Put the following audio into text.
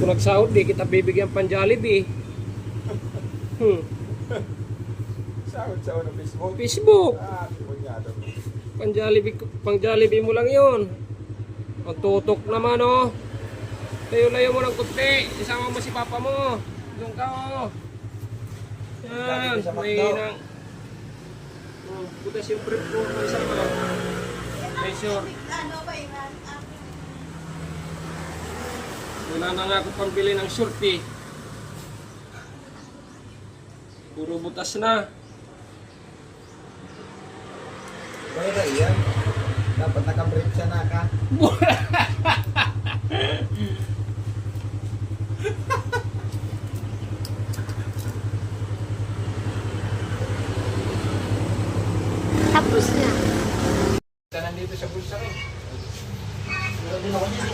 kung nagsahod, di kita bibigyan pang Jollibee. Sahod-sahod ng Facebook. Facebook. Simulyado. Pang Jollibee mo lang yun. Ang tutok naman, oh. Layo-layo mo ng kunti. Isama mo si papa mo. Doon ka, oh. Yan. May nang... butas yung prep ko. Isa pa. Pressure. Wala na nga ako pambili ng shorty. Puro butas na. Ano ba iyan? Dapat naka-brief siya na ka. Tapos na. Ito nandito sa bulsa rin. Meron din ako niya.